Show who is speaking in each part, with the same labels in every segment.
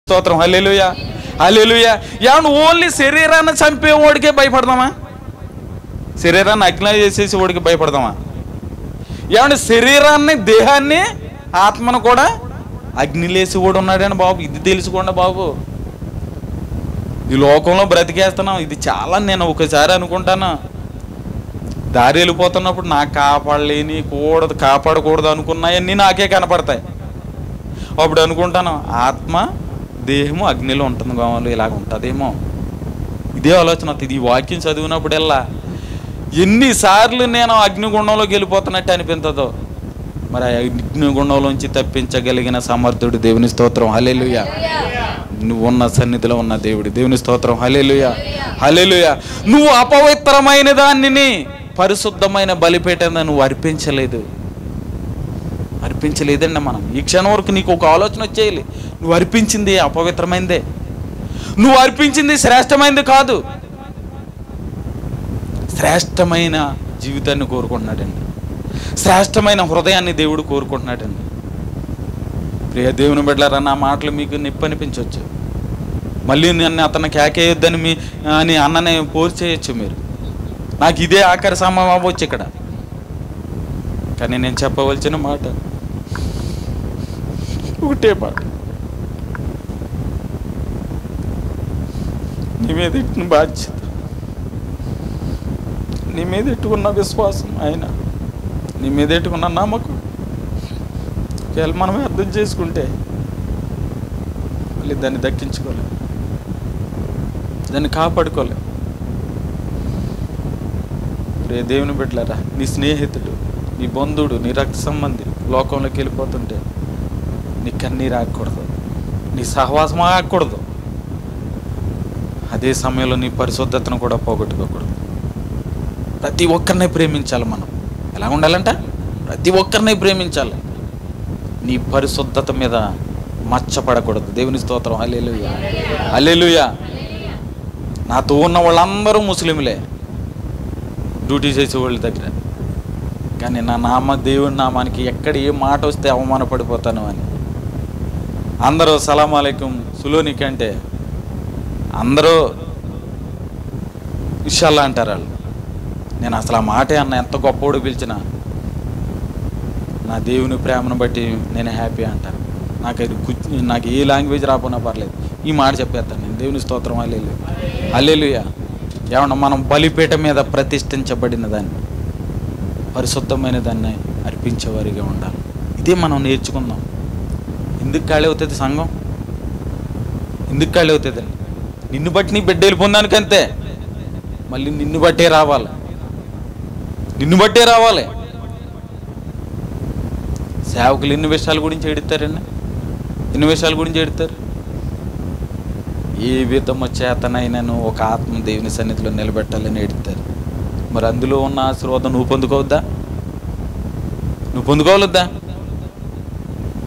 Speaker 1: స్తోత్రం. హల్లెలూయా, హల్లెలూయా. ఏమన్నా ఓన్లీ శరీరాన్ని చంపేవాడికే భయపడదామా? శరీరాన్ని అగ్ని చేసేసి వాడికి భయపడదామా? ఏమన్నా శరీరాన్ని, దేహాన్ని, ఆత్మను కూడా అగ్నిలేసి కూడా ఉన్నాడని బాబు. ఇది తెలుసుకోండి బాబు. ఈ లోకంలో బ్రతికేస్తున్నాం. ఇది చాలా, నేను ఒకసారి అనుకుంటాను, దారి వెళ్ళిపోతున్నప్పుడు నాకు కాపాడకూడదు అనుకున్నాయన్నీ నాకే కనపడతాయి. అప్పుడు అనుకుంటాను, ఆత్మ దేహము అగ్నిలో ఉంటుంది కావాలి, ఇలాగ ఉంటుందేమో. ఇదే ఆలోచన వస్తుంది ఈ వాక్యం చదివినప్పుడల్లా. ఎన్నిసార్లు నేను అగ్నిగుండంలోకి వెళ్ళిపోతున్నట్టు అనిపించదో. మరి ఆ అగ్నిగుండంలోంచి తప్పించగలిగిన సమర్థుడు దేవుని స్తోత్రం. హల్లెలూయా. నువ్వు ఉన్న సన్నిధిలో ఉన్న దేవుడు దేవుని స్తోత్రం. హల్లెలూయా, హల్లెలూయా. నువ్వు అపవిత్రమైన దానిని పరిశుద్ధమైన బలిపీఠంగా నువ్వు అర్పించలేదండి. మనం ఈ క్షణం వరకు నీకు ఒక ఆలోచన వచ్చేయాలి, నువ్వు అర్పించింది అపవిత్రమైందే, నువ్వు అర్పించింది శ్రేష్టమైంది కాదు. శ్రేష్టమైన జీవితాన్ని కోరుకుంటున్నాడండి, శ్రేష్టమైన హృదయాన్ని దేవుడు కోరుకుంటున్నాడండి. ప్రియ దేవుని బిడ్డలారా, నా మాటలు మీకు నొప్పి అనిపించవచ్చు, మళ్ళీ నన్ను అతను కేకేయొద్దని అని అన్ననే పోరు చేయొచ్చు మీరు. నాకు ఇదే ఆఖరి సమయం అవ్వచ్చు ఇక్కడ. కానీ నేను చెప్పవలసిన మాట ఒకటే మాట. నీ మీద ఎట్టుకున్న బాధ్యత, నీ మీద ఎట్టుకున్న విశ్వాసం, ఆయన నీ మీద ఎట్టుకున్న నమ్మకం ఒకవేళ మనమే అర్థం చేసుకుంటే మళ్ళీ దాన్ని దక్కించుకోలేం, దాన్ని కాపాడుకోలేం. రే దేవుని బిడ్డలారా, నీ స్నేహితుడు, నీ బంధువుడు, నీ రక్త సంబంధి లోకంలోకి వెళ్ళిపోతుంటే నీ కన్నీరు ఆగకూడదు, నీ సహవాసం ఆగకూడదు. అదే సమయంలో నీ పరిశుద్ధతను కూడా పోగొట్టుకోకూడదు. ప్రతి ఒక్కరిని ప్రేమించాలి మనం. ఎలా ఉండాలంట? ప్రతి ఒక్కరిని ప్రేమించాలి. నీ పరిశుద్ధత మీద మచ్చపడకూడదు. దేవుని స్తోత్రం. హల్లెలూయా, హల్లెలూయా. నాతో ఉన్న వాళ్ళందరూ ముస్లింలే, డ్యూటీ చేసేవాళ్ళ దగ్గర. కానీ నా దేవుని నామానికి ఎక్కడ ఏ మాట వస్తే అవమానపడిపోతాను అని అందరూ సలాం అలైకుం సులోనికి అంటే అందరూ ఇన్షాల్లా అంటారు వాళ్ళు. నేను అసలు ఆ మాటే అన్న, ఎంత గొప్పవాడు పిలిచినా నా దేవుని ప్రేమను బట్టి నేను హ్యాపీ అంటాను. నాకు ఏ లాంగ్వేజ్ రాకపోయినా పర్లేదు, ఈ మాట చెప్పేస్తాను నేను. దేవుని స్తోత్రం. హల్లెలూయా, హల్లెలూయా. ఏమన్నా మనం బలిపీఠ మీద ప్రతిష్ఠించబడిన దాన్ని, పరిశుద్ధమైన దాన్ని అర్పించేవారిగా ఉండాలి. ఇదే మనం నేర్చుకుందాం. ఎందుకు ఖాళీ అవుతుంది సంఘం? ఎందుకు ఖాళీ అవుతుందండి? నిన్ను బట్టి నీ బిడ్డ వెళ్ళిపోందానికి అంతే, మళ్ళీ నిన్ను బట్టే రావాలి, నిన్ను బట్టే రావాలి. సేవకులు ఎన్ని విషయాల గురించి ఎడుతారండి, ఎన్ని విషయాల గురించి ఎడుతారు. ఏ విధము చేతనైనాను ఒక ఆత్మ దేవుని సన్నిధిలో నిలబెట్టాలని ఎడుతారు. మరి అందులో ఉన్న ఆశీర్వాదం నువ్వు పొందుకోవద్దా? నువ్వు పొందుకోవద్దా?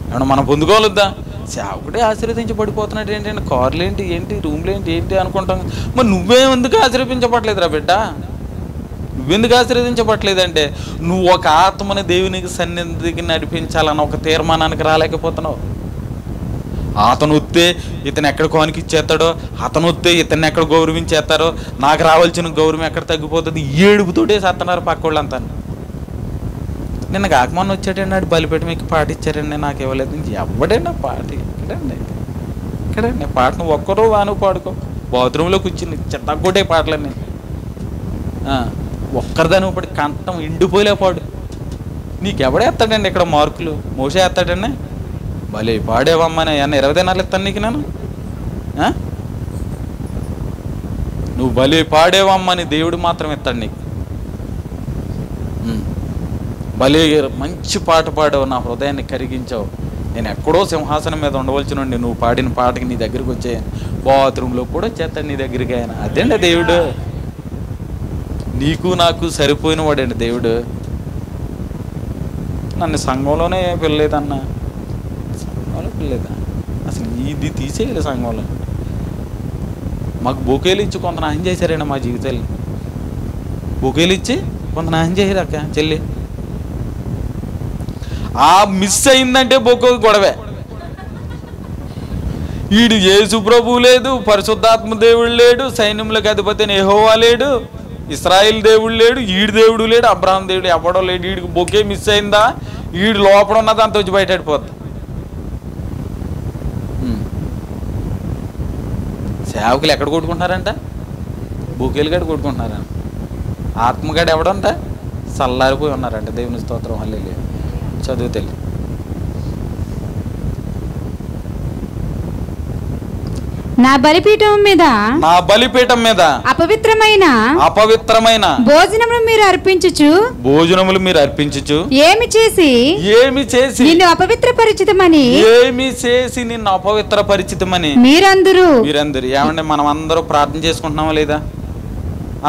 Speaker 1: ఏమన్నా మనం పొందుకోవద్దా? సేవకుడే ఆశీర్వదించి పడిపోతున్నాడు ఏంటంటే, కార్లు ఏంటి, రూమ్లు ఏంటి అనుకుంటాం. మరి నువ్వేందుకు ఆశీర్వదించబడలేదురా బిడ్డ? నువ్వెందుకు ఆశీర్వదించబడలేదంటే నువ్వు ఒక ఆత్మని దేవునికి సన్నిధికి నడిపించాలన్న ఒక తీర్మానానికి రాలేకపోతున్నావు. అతను వస్తే ఇతను ఎక్కడ కోనికి ఇచ్చేస్తాడో, అతను వస్తే ఇతన్ని ఎక్కడ గౌరవించేస్తారో, నాకు రావాల్సిన గౌరవం ఎక్కడ తగ్గిపోతుంది, ఏడుపుతోటే చేస్తున్నారు పక్క వాళ్ళంతా. నిన్న కాకమన్న వచ్చాడండి, నాడు బలిపేట మీకు పాట ఇచ్చారండి, నాకు ఇవ్వలేదు. ఎవడండి పాట? ఇక్కడండి పాటను ఒక్కరో వాను పాడుకో. బాత్రూంలో కూర్చుని చెత్తగొట్టే పాటలన్నీ ఒక్కరిదాని పడి కంఠం ఎండిపోలే పాడు. నీకెవడేస్తాడండి ఇక్కడ మార్కులు? మోసే వేస్తాడండి. భలే పాడేవమ్మని అన్న 20 దినాలు ఇస్తాను నీకు నేను. నువ్వు భలే పాడేవమ్మని దేవుడు మాత్రం ఇస్తాడు నీకు. భలే మంచి పాట పాడావు, నా హృదయాన్ని కరిగించావు. నేను ఎక్కడో సింహాసనం మీద ఉండవలసినండి, నువ్వు పాడిన పాటకి నీ దగ్గరికి వచ్చాయని. బాత్రూంలో కూడా చేస్తాడు నీ దగ్గరికి ఆయన. అదేండి దేవుడు, నీకు నాకు సరిపోయిన వాడండి దేవుడు. నన్ను సంఘంలోనే పిల్లలేదన్నా, సంఘంలో పిల్లలేదా? అసలు ఇది తీసేయాలి సంఘంలో. మాకు బొకేలు ఇచ్చి కొంత నాశనం చేశారండి మా జీవితాలు. బొకేలు ఇచ్చి కొంత నాశనం చేశారు అక్క చెల్లి. ఆ మిస్ అయిందంటే బొకే గొడవే. ఈడు యేసు ప్రభువు లేదు, పరిశుద్ధాత్మ దేవుడు లేడు, సైన్యములకు అధిపతి యెహోవా లేడు, ఇశ్రాయేల్ దేవుడు లేడు, ఈడు దేవుడు లేడు, అబ్రహాం దేవుడు ఎవడో లేడు. ఈడికి బొకే మిస్ అయిందా, ఈడు లోపల ఉన్నది అంత వచ్చి బయటపడిపోద్ది. సేవకులు ఎక్కడ కొట్టుకుంటున్నారంట? బొకేలు గడ కొట్టుకుంటున్నారంట. ఆత్మగాడు ఎవడంట? చల్లారిపోయి ఉన్నారంట. దేవుని స్తోత్రం, హల్లెలూయా. చదువు తెలి
Speaker 2: నా బలిపీఠం మీద
Speaker 1: అపవిత్రమైన
Speaker 2: భోజనములు మీరు
Speaker 1: అర్పించుచు
Speaker 2: ఏమి చేసి నిన్ను అపవిత్రపరిచితమని మీరందరూ
Speaker 1: ఏమంటే మనం అందరూ ప్రార్థన చేసుకుంటున్నామా లేదా?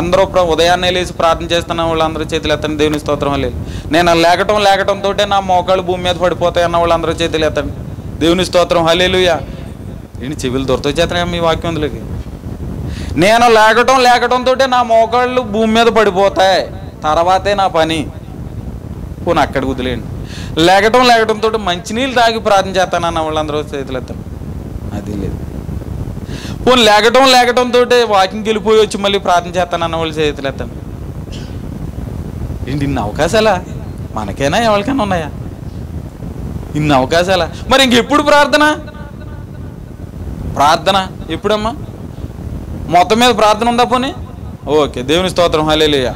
Speaker 1: అందరూ ఉదయాన్నే లేచి ప్రార్థన చేస్తున్న వాళ్ళందరూ చేతులు ఎత్తండి. దేవుని స్తోత్రం లేదు. నేను లేకటంతో నా మోకాళ్ళు భూమి మీద పడిపోతాయి అన్న వాళ్ళందరూ చేతులు ఎత్తండి. దేవుని స్తోత్రం, హల్లెలూయా. ఏంటి చెవులు దొరతో చేతనే మీ వాక్యంలోకి? నేను లేకటంతో నా మోకాళ్ళు భూమి మీద పడిపోతాయి, తర్వాతే నా పని. పోనీ అక్కడ కుదిలేండి. లేకటంతో మంచినీళ్ళు తాగి ప్రార్థన చేస్తానన్న వాళ్ళందరూ చేతులు ఎత్తండి. అది లేదు. పోనీ లేకటంతో వాకింగ్కి వెళ్ళిపోయి వచ్చి మళ్ళీ ప్రార్థన చేస్తానన్న వాళ్ళు చేతులు ఎత్తండి. ఏంటి ఇన్ని అవకాశాలా? మనకైనా ఎవరికైనా ఉన్నాయా ఇన్ని అవకాశాలా? మరి ఇంకెప్పుడు ప్రార్థన ఎప్పుడమ్మా? మొత్తం మీద ప్రార్థన ఉందా? పోనీ ఓకే, దేవుని స్తోత్రం, హల్లెలూయా.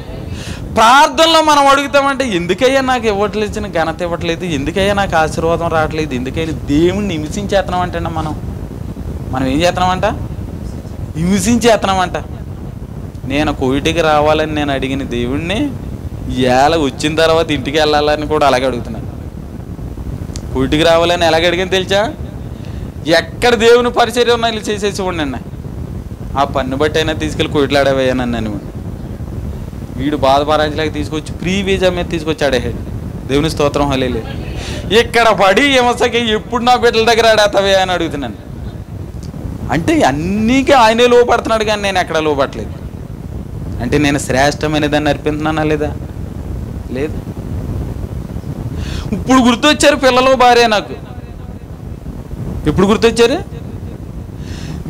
Speaker 1: ప్రార్థనలో మనం అడుగుతామంటే ఎందుకయ్యా నాకు ఇవ్వట్లేదు, ఘనత ఇవ్వట్లేదు, ఎందుకయ్యా నాకు ఆశీర్వాదం రావట్లేదు, ఎందుకైనా దేవుణ్ణి హింసించేస్తున్నామంటే మనం ఏం చేస్తున్నామంట? హింసించేస్తున్నామంట. నేను కోయిటికి రావాలని నేను అడిగిన దేవుణ్ణి ఇవాళ వచ్చిన తర్వాత ఇంటికి వెళ్ళాలని కూడా అలాగే అడుగుతున్నాను. కోయిటికి రావాలని ఎలాగ అడిగాను తెలుసా? ఎక్కడ దేవుని పరిచర్య ఉన్నా ఇలా చేసేసి ఉండండి, ఆ పన్ను బట్టి అయినా తీసుకెళ్ళి కోయిట్లాడవేయనని నన్ను వీడు బాధపరాజులాగా తీసుకొచ్చి ప్రీ వీజా మీద తీసుకొచ్చాడే. దేవుని స్తోత్రం, హల్లెలూయా. ఇక్కడ పడి హింసకి ఎప్పుడు నా బిడ్డల దగ్గర ఆడేతావే అని అడుగుతున్నాను. అంటే అన్నికే ఆయనే లోపడుతున్నాడు, కానీ నేను ఎక్కడ లోపడలేదు. అంటే నేను శ్రేష్టమైన దాన్ని అర్పిస్తున్నానా లేదా? లేదు. ఇప్పుడు గుర్తొచ్చారు పిల్లలు, భార్య. నాకు ఎప్పుడు గుర్తొచ్చారు?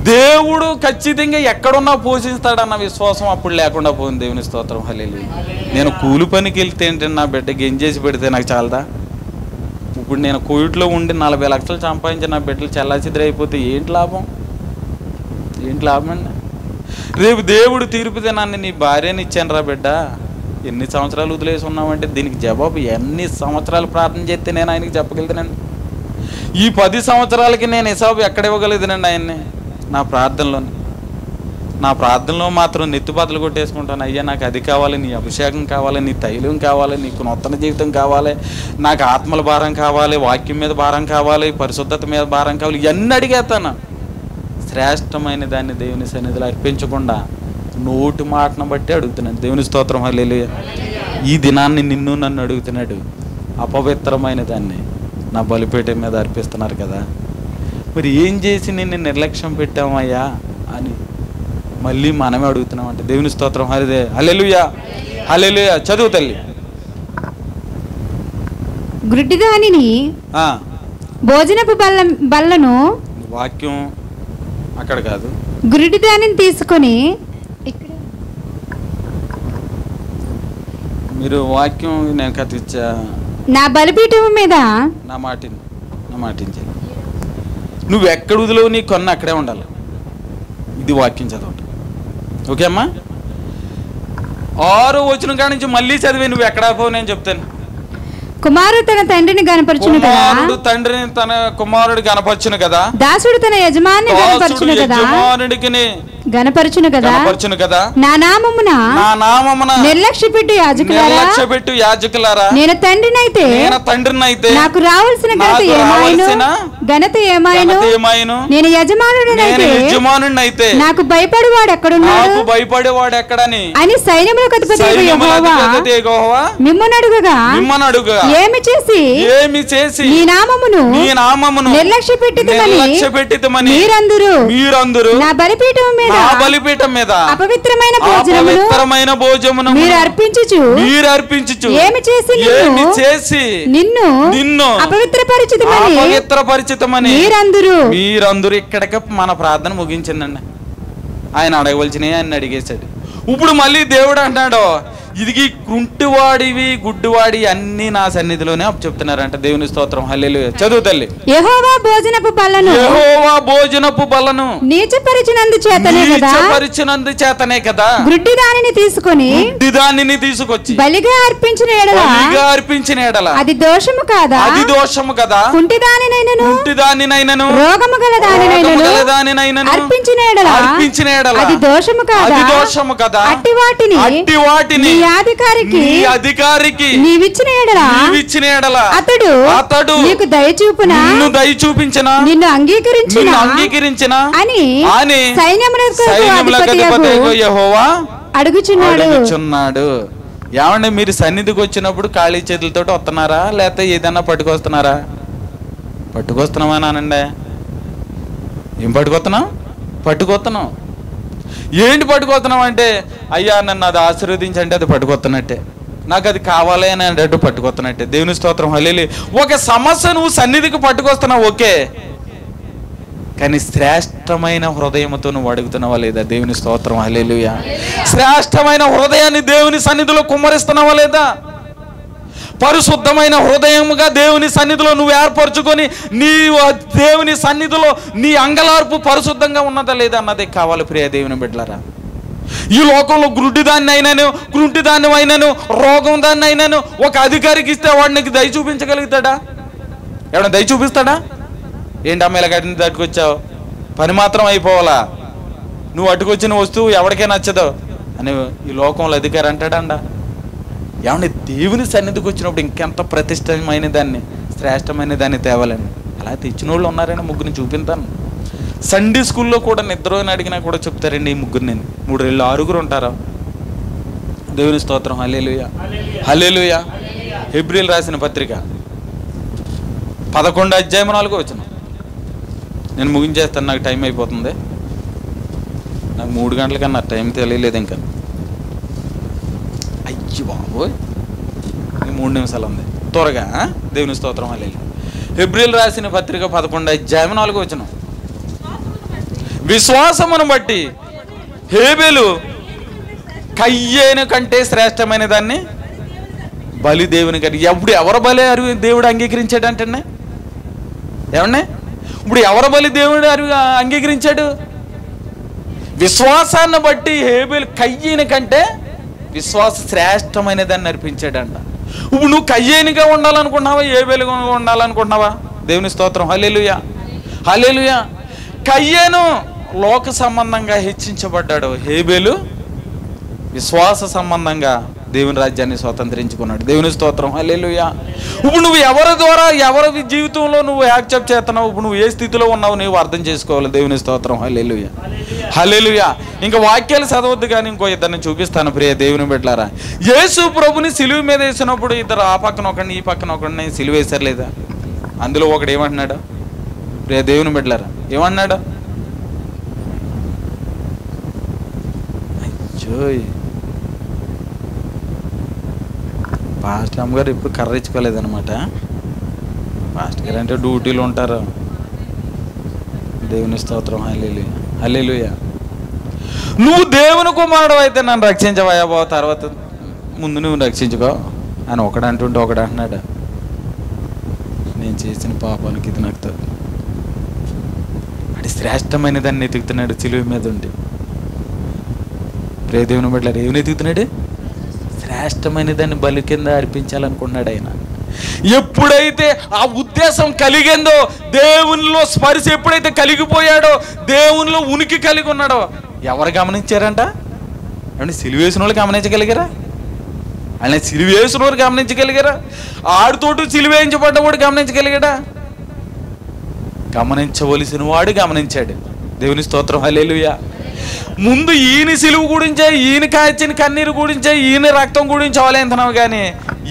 Speaker 1: దేవుడు ఖచ్చితంగా ఎక్కడున్నా పోషిస్తాడన్న విశ్వాసం అప్పుడు లేకుండా పోయింది. దేవుని స్తోత్రం, హల్లెలూయా. నేను కూలి పనికి వెళ్తే ఏంటంటే నా బిడ్డకి ఏం చేసి పెడితే నాకు చాలదా? ఇప్పుడు నేను కోవిడ్లో ఉండి 40 లక్షలు సంపాదించి నా బిడ్డలు చెల్లాచిద్ర అయిపోతే ఏంటి లాభం అండి? రేపు దేవుడు తీర్పు దినాన్ని నీ భార్యని ఇచ్చాను రా బిడ్డ, ఎన్ని సంవత్సరాలు వదిలేసి ఉన్నామంటే దీనికి జవాబు ఎన్ని సంవత్సరాలు ప్రార్థన చేస్తే నేను ఆయనకి చెప్పగలుగుతానండి? ఈ 10 సంవత్సరాలకి నేను హిసాబు ఎక్కడ ఇవ్వగలుగుతానండి ఆయన్ని? నా ప్రార్థనలో మాత్రం నెత్తిపాతలు కొట్టేసుకుంటాను. అయ్యా నాకు అది కావాలి, నీ అభిషేకం కావాలి, నీ తైలం కావాలి, నీకు నూతన జీవితం కావాలి, నాకు ఆత్మల భారం కావాలి, వాక్యం మీద భారం కావాలి, పరిశుద్ధత మీద భారం కావాలి, ఇవన్నీ అడిగేస్తాను. శ్రేష్టమైన దాన్ని దేవుని సన్నిధిలో అర్పించకుండా నోటి మాటను బట్టి అడుగుతున్నాను. దేవుని స్తోత్రం, హల్లెలూయా. ఈ దినాన్ని నిన్ను నన్ను అడుగుతున్నాడు. అపవిత్రమైన దాన్ని నా బలిపీఠం మీద అర్పిస్తున్నారు కదా, మరి ఏం చేసి నిన్ను నిర్లక్ష్యం పెట్టామయ్యా అని మళ్ళీ మనమే అడుగుతున్నామంటే. దేవుని స్తోత్రం, హల్లెలూయా, హల్లెలూయా. చదువు తల్లి.
Speaker 2: గుడ్డిదానిని భోజనపు బల్లను,
Speaker 1: వాక్యం అక్కడ కాదు,
Speaker 2: గుడ్డిదానిని తీసుకొని
Speaker 1: మీరు వాక్యం నేను కథించా.
Speaker 2: నా బలిపీఠం మీద
Speaker 1: నా మాటించాలి. నువ్వు ఎక్కడ వదిలేవు, నీ కొన్న అక్కడే ఉండాలి. ఇది వాక్యం చదవటం. ఓకే అమ్మా? 6వ వచనం కాడి నుంచి మళ్ళీ చదివి నువ్వు ఎక్కడ పోవు నేను చెప్తాను.
Speaker 2: కుమారుడు తన తండ్రిని గనపరచును కదా,
Speaker 1: తండ్రిని తన కుమారుడు గనపరచును కదా,
Speaker 2: దాసుడు తన యజమాని గనపరచును కదా, గనపరచును కదా, నా నామమున నిర్లక్ష్యపెట్టు యాజకులారా, నేను తండ్రినైతే నాకు రావాల్సిన ఘనత ఏమాయను, నేను యజమానుడినైతే నాకు భయపడేవాడు ఎక్కడున్నాడు అని సైన్యములకు అధిపతి యెహోవా మిమ్మును అడుగగా ఏమి చేసి నీ నామమును నిర్లక్ష్యపెట్టితిమని మీరందరూ నా బలిపీఠం మీద
Speaker 1: అపవిత్రమైన భోజనమును మీరు అర్పించుచు ఏమి చేసి నిన్ను అపవిత్రపరిచితమని మీరందరూ ఇక్కడికి మన ప్రార్థన ముగించిందండి. ఆయన అడగవలసినవి ఆయన అడిగేశాడు. ఇప్పుడు మళ్ళీ దేవుడు అంటున్నాడు, ఇది కుంటివాడివి గుడ్డివాడి అన్ని నా సన్నిధిలోనే చెప్తున్నారంట. దేవుని స్తోత్రం. హల్లెలూయా. చదువు తల్లి.
Speaker 2: యెహోవా భోజనపు బలను నీచపరిచినందు చేతనే కదా గుడ్డి దానిని తీసుకొచ్చి బలిగా అర్పించిన ఎడల అది దోషము కాదా? కుంటి దానినైనను రోగము గల దానినైనను అర్పించిన ఎడల అది దోషము కాదా? అట్టి వాటిని అధికారికి నీవిచ్చిన ఎడల అతడు నీకు దయచూపించిన నిన్ను అంగీకరించిన అని సైన్యములకు యెహోవా అడుగుచున్నాడు.
Speaker 1: ఏమండి, మీరు సన్నిధికి వచ్చినప్పుడు ఖాళీ చేతులతో వస్తున్నారా, లేకపోతే ఏదన్నా పట్టుకొస్తున్నామా? ఏం పట్టుకొస్తున్నాం? ఏంటి పట్టుకొస్తున్నాం అంటే, అయ్యా నన్ను అది ఆశీర్వదించంటే అది పట్టుకొస్తున్నట్టే, నాకు అది కావాలి అని అంటే పట్టుకొస్తున్నట్టే. దేవుని స్తోత్రం. హల్లెలూయా. ఒక సమస్య నువ్వు సన్నిధికి పట్టుకొస్తున్నావు, ఓకే, కానీ శ్రేష్టమైన హృదయంతో నువ్వు అడుగుతున్నావా లేదా? దేవుని స్తోత్రం. హల్లెలూయా. శ్రేష్టమైన హృదయాన్ని దేవుని సన్నిధిలో కుమ్మరిస్తున్నావా లేదా? పరిశుద్ధమైన హృదయముగా దేవుని సన్నిధిలో నువ్వు ఏర్పరచుకొని నీ దేవుని సన్నిధిలో నీ అంగలార్పు పరిశుద్ధంగా ఉన్నదా లేదా అన్నదే కావాలి ప్రియ దేవుని బిడ్డలారా. ఈ లోకంలో గుడ్డి దాన్ని అయినాను రోగం దాన్ని అయినాను ఒక అధికారికి ఇస్తే వాడు నీకు దయ చూపించగలుగుతాడా? ఎవడన్నా దయ చూపిస్తాడా? ఏంటి అమ్మ ఇలా గడిని తట్టుకొచ్చావు, పని మాత్రం అయిపోవాలా, నువ్వు అట్టుకొచ్చిన వస్తువు ఎవరికే నచ్చదు అని ఈ లోకంలో అధికారి అంటాడా? ఏమన్నా దేవుని సన్నిధికి వచ్చినప్పుడు ఇంకెంత ప్రతిష్టమైన దాన్ని శ్రేష్టమైన దాన్ని తేవాలండి. అలా తెచ్చిన వాళ్ళు ఉన్నారని ముగ్గురిని చూపిస్తాను. సండే స్కూల్లో కూడా నిద్రని అడిగినా కూడా చెప్తారండి ఈ ముగ్గురు. నేను 3-6 ఉంటారా? దేవుని స్తోత్రం. హల్లెలూయా. హల్లెలూయా. హెబ్రీయులు రాసిన పత్రిక 11 అధ్యాయం 4 వచనం. నేను ముగించేస్తాను, నాకు టైం అయిపోతుంది. నాకు 3 గంటల కన్నా టైం తెలియలేదు ఇంకా. అయ్యి బాబోయ్, 3 నిమిషాలు ఉంది, త్వరగా. దేవుని స్తోత్రం. హల్లెలూయా. హెబ్రీయులు రాసిన పత్రిక 11 అధ్యాయం 4 వచనం. విశ్వాసమును బట్టి హేబెలు కయ్యేను కంటే శ్రేష్టమైన దాన్ని బలి దేవుని కంటే. ఎవరు బలి దేవుడు అంగీకరించాడు అంటే ఏమన్నా? ఇప్పుడు ఎవరు బలి దేవుడు అంగీకరించాడు? విశ్వాసాన్ని బట్టి హేబెలు కయ్యేను కంటే విశ్వాస శ్రేష్టమైన దాన్ని అర్పించాడంట. ఇప్పుడు నువ్వు కయ్యేనిగా ఉండాలనుకుంటున్నావా, హేబెలుగా ఉండాలనుకుంటున్నావా? దేవుని స్తోత్రం. హల్లెలూయా. హల్లెలూయా. కయ్యేను లోక సంబంధంగా హెచ్చించబడ్డాడు, హేబెలు విశ్వాస సంబంధంగా దేవుని రాజ్యాన్ని స్వతంత్రించుకున్నాడు. దేవుని స్తోత్రం. హల్లెలూయా. ఇప్పుడు నువ్వు ఎవరి ద్వారా ఎవరి జీవితంలో నువ్వు యాక్సెప్ట్ చేస్తున్నావు, ఇప్పుడు నువ్వు ఏ స్థితిలో ఉన్నావు నువ్వు అర్థం చేసుకోవాలి. దేవుని స్తోత్రం. హల్లెలూయా. హల్లెలూయా. ఇంకా వాక్యాలు చదవద్దు కానీ ఇంకో ఇద్దరిని చూపిస్తాను ప్రియ దేవుని బిడ్డలారా. యేసు ప్రభుని సిలువ మీద వేసినప్పుడు ఇద్దరు ఆ పక్కన ఒకడిని ఈ పక్కన ఒకడిని సిలువ వేశారు లేదా? అందులో ఒకడు ఏమంటున్నాడు ప్రియ దేవుని బిడ్డలారా? ఏమన్నాడు? అయ్యోయ్, పాస్టర్ అమ్మగారు ఎప్పుడు కర్రించుకోలేదనమాట. పాస్టర్ గారు అంటే డ్యూటీలు ఉంటారు. దేవుని స్తోత్రం. హల్లెలూయా. హల్లెలూయా. నువ్వు దేవుని కుమారుడు అయితే నన్ను రక్షించవయ్యా బాబు, తర్వాత ముందు నువ్వు రక్షించుకో అని ఒకడు అంటుంటే ఒకడు అంటున్నాడు, నేను చేసిన పాపానికి ఇది నాకు తప్పు. అది శ్రేష్టమైన దాన్ని ఎతుకుతున్నాడు సిలువ మీద ఉండి. ప్రియ దేవుని బట్ల ఏమని ఎతుకుతున్నాడు? శ్రేష్టమైన దాన్ని బలి కింద అర్పించాలనుకున్నాడు ఆయన. ఎప్పుడైతే ఆ ఉద్దేశం కలిగిందో, దేవునిలో స్పర్శ ఎప్పుడైతే కలిగిపోయాడో, దేవునిలో ఉనికి కలిగి ఉన్నాడో, ఎవరు గమనించారంట? ఏమంటే సిలువేసిన వాళ్ళు గమనించగలిగారా? ఆయన సిలువేసిన వాళ్ళు గమనించగలిగారా? ఆడితోటి సిలువేయించబడ్డవాడు గమనించగలిగాడా? గమనించవలసిన వాడు గమనించాడు. దేవుని స్తోత్రం. హల్లెలూయా. ముందు ఈయన సిలువు గురించే, ఈయన కాచిన కన్నీరు గురించే, ఈయన రక్తం గురించి అవలేంతనావు కానీ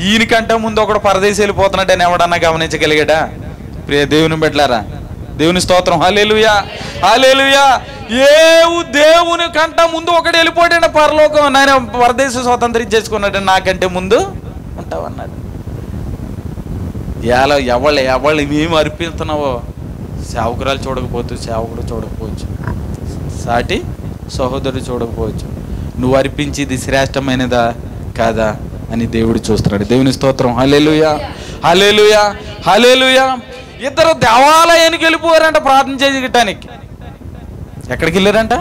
Speaker 1: ఈయనకంటే ముందు ఒకడు పరదేశం వెళ్ళిపోతున్నాడని ఎవడన్నా గమనించగలిగాడా? ప్రియ దేవుని బిడ్డలారా, దేవుని స్తోత్రం. హల్లెలూయా. హల్లెలూయా. దేవుని కంట ముందు ఒకటి వెళ్ళిపోయాడు పరలోకం, ఆయన పరదేశం స్వతంత్రం చేసుకున్నాడు, నాకంటే ముందు ఉంటావన్నాడు. ఎవళ్ళు మేము అర్పిస్తున్నావో సేవకురాలు చూడకపోవచ్చు, సేవకుడు చూడకపోవచ్చు, సాటి సహోదరుడు చూడకపోవచ్చు, నువ్వు అర్పించేది శ్రేష్టమైనదా కాదా అని దేవుడు చూస్తున్నాడు. దేవుని స్తోత్రం. హల్లెలూయా, హల్లెలూయా, హల్లెలూయా. ఇద్దరు దేవాలయానికి వెళ్ళిపోయారంట ప్రార్థన చేయటానికి. ఎక్కడికి వెళ్ళారంట?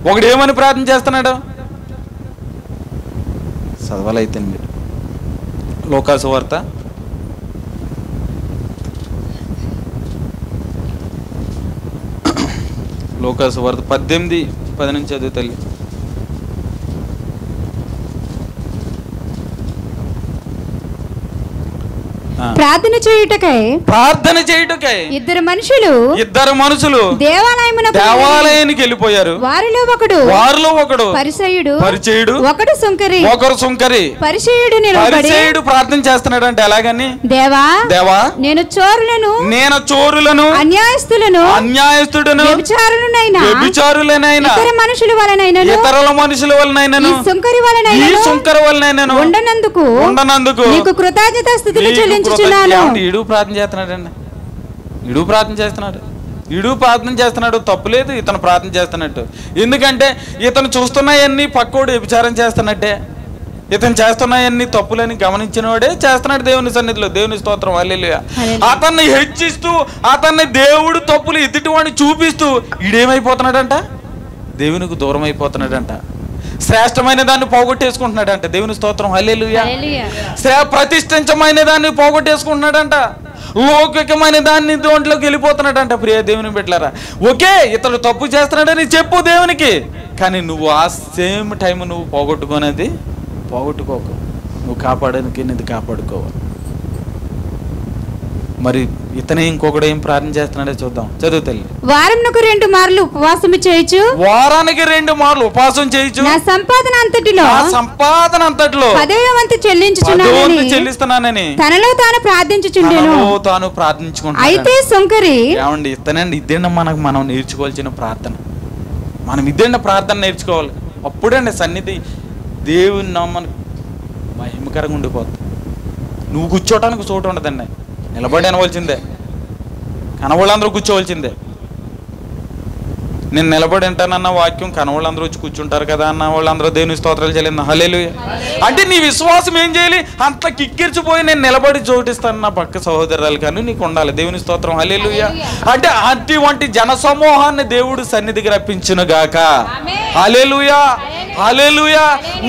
Speaker 1: ఒకడు ఏమని ప్రార్థన చేస్తున్నాడు? చదవాలైతే మీరు లూకాసు వార్త 18:10 చదువు తల్లి.
Speaker 2: ప్రార్థన చేయుటకై ఇద్దరు మనుషులు దేవాలయానికి వెళ్ళిపోయారు. వారిలో ఒకడు పరిసయ్యుడు, ఒకడు సుంకరి. పరిసయ్యుడు
Speaker 1: ప్రార్థన చేస్తున్నాడు అంటే ఎలాగని?
Speaker 2: దేవా నేను చోరులను అన్యాయస్తులను వ్యభిచారులనైనా ఇతరుల మనుషుల వలనైనను ఈ సుంకరి వలనైనను ఉండనందుకు నీకు కృతజ్ఞతాస్తుతులు చెల్లించుచున్నాను.
Speaker 1: ఈడు ప్రార్థన చేస్తున్నాడు, తప్పులేదు ఇతను ప్రార్థన చేస్తున్నట్టు. ఎందుకంటే ఇతను చూస్తున్నాయన్నీ పక్కోడు వ్యభిచారం చేస్తున్నట్టే, ఇతను చేస్తున్నాయన్నీ తప్పులని గమనించిన వాడే చేస్తున్నాడు దేవుని సన్నిధిలో. దేవుని స్తోత్రం. హల్లెలూయా. అతన్ని హెచ్చిస్తూ, అతన్ని దేవుడు తప్పులు ఎదుటివాడిని చూపిస్తూ ఈడేమైపోతున్నాడంట? దేవునికి దూరం అయిపోతున్నాడంట. శ్రేష్టమైన దాన్ని పోగొట్టేసుకుంటున్నాడంట. దేవుని స్తోత్రం. హల్లెలూయా. ప్రతిష్ఠించమైన దాన్ని పోగొట్టేసుకుంటున్నాడంట. లౌకికమైన దాన్ని దాంట్లోకి వెళ్ళిపోతున్నాడంట. ప్రియ దేవుని బిడ్డలారా, ఓకే ఇతడు తప్పు చేస్తున్నాడని చెప్పు దేవునికి, కానీ నువ్వు ఆ సేమ్ టైం నువ్వు పోగొట్టుకోకు. నువ్వు కాపాడడానికి ఇది కాపాడుకోవాలి. మరి ఇతనే ఇంకొకడు ఏం ప్రార్థన చేస్తున్నాడో చూద్దాం. చదువు తల్లి.
Speaker 2: వారానికి 2 మార్లు ఉపవాసం చేయొచ్చు. నా సంపాదన అంతటిలో 10వ వంతు చెల్లిస్తున్నానని తనలో తాను ప్రార్థించుచుండెను. అయితే సుంకరి
Speaker 1: ఇతనండి ఇదేనా మనం నేర్చుకోవాల్సిన ప్రార్థన. మనం ఇదేనా ప్రార్థన నేర్చుకోవాలి. అప్పుడండి సన్నిధి దేవుని నమ్మని మహిమకరంగా ఉండిపోతుంది. నువ్వు కూర్చోటానికి చోటు ఉండదండి, నిలబడి అనవలసిందే, కనవాళ్ళందరూ కూర్చోవలసిందే. నేను నిలబడి ఉంటానన్న వాక్యం కనవాళ్ళందరూ వచ్చి కూర్చుంటారు కదా అన్న వాళ్ళందరూ దేవుని స్తోత్రాలు చెల్లిందా? హల్లెలూయా. అంటే నీ విశ్వాసం ఏం చేయాలి? అంత కిక్కిరిచిపోయి నేను నిలబడి చోటిస్తాను నా పక్క సహోదరులు కానీ నీకు ఉండాలి. దేవుని స్తోత్రం. హల్లెలూయా. అంటే అటువంటి జన సమూహాన్ని దేవుడు సన్నిధికి రప్పించును గాక. హల్లెలూయా, హల్లెలూయా.